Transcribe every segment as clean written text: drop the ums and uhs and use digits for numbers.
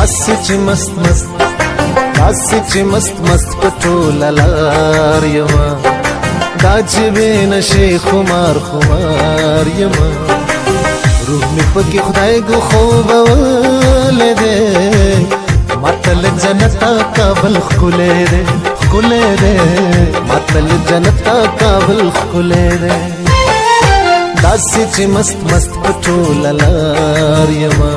داسې مست مست پټول لار یما دا چې بین شي خمار یما روح می پکې خدای گو خوب ولده ماتل جنتا کابل خله ده ماتل جنتا کابل خله ده داسې مست مست پټول لار یما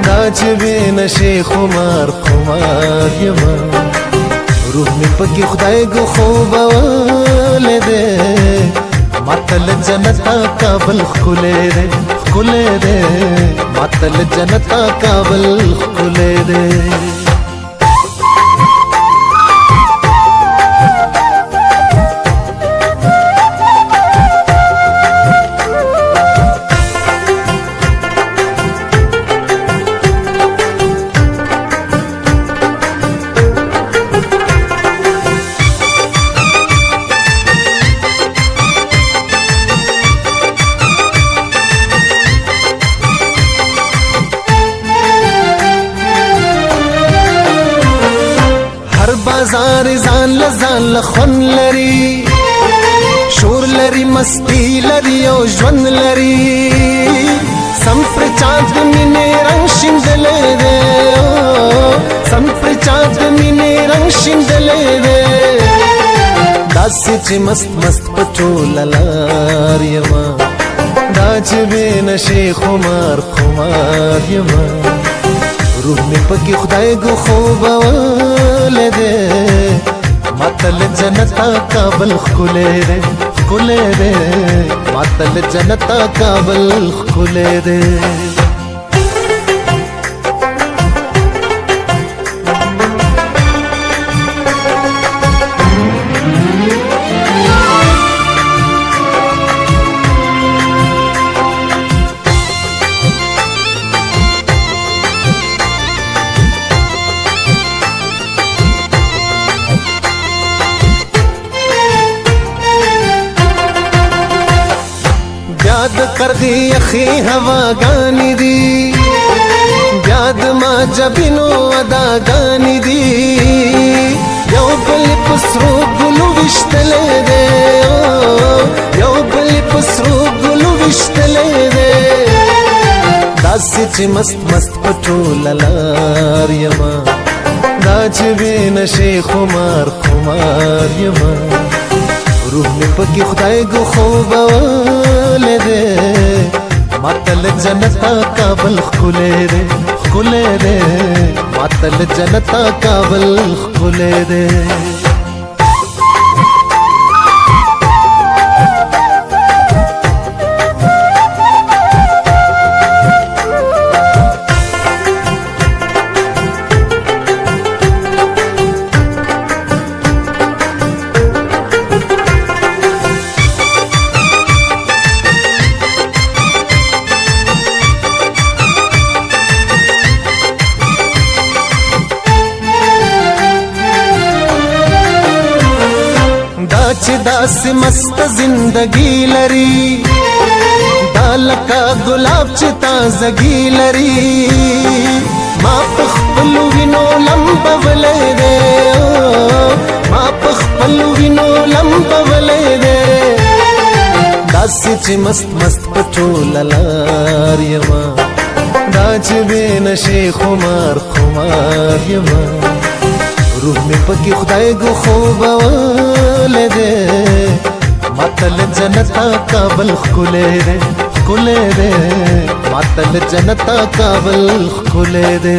دا چې بین شي خمار یما روح می پکې خدای گو خوب ولده ماتل جنتا کابل خله ده ماتل جنتا کابل خله ده بازار ځان لخون لري شور لري مستی لري او ژوند لري سم پر چاند مینې رنگ شیندلې ده سم پر چاند مینې رنگ شیندلې ده داسې مست مست پټول لار یما دا چې بین شي خمار یما روح می پکې خدای گو خوب ولده ماتل جنتا کابل خله ده ماتل جنتا کابل خله ده याद कर दी अखी हवा गानी दी याद माँ जबिनो अदा गानी दी यो बलि पसरू गुलू विश्तले दे यो बलि पसरू गुलू विश्तले दे दासी मस्त मस्त पटोल लार यमा दाज बिन शे खुमार यमा रूह में पकी खुदाई गो خوب ولده ماتل جنتا کابل خله ده ماتل جنتا کابل خله ده दास मस्त जिंदगी लरी दालका गुलाब च ताजगी लरी माँ पखपलू विनो लंबवले दे माँ पखपलू विनो लंबवले दे दासी च मस्त मस्त पटोल लार यमा दाज बिन शे खुमार यमा रूह में पकी खुदाई गो خوب ولده ماتل جنتا کابل خله ده ماتل جنتا کابل خله ده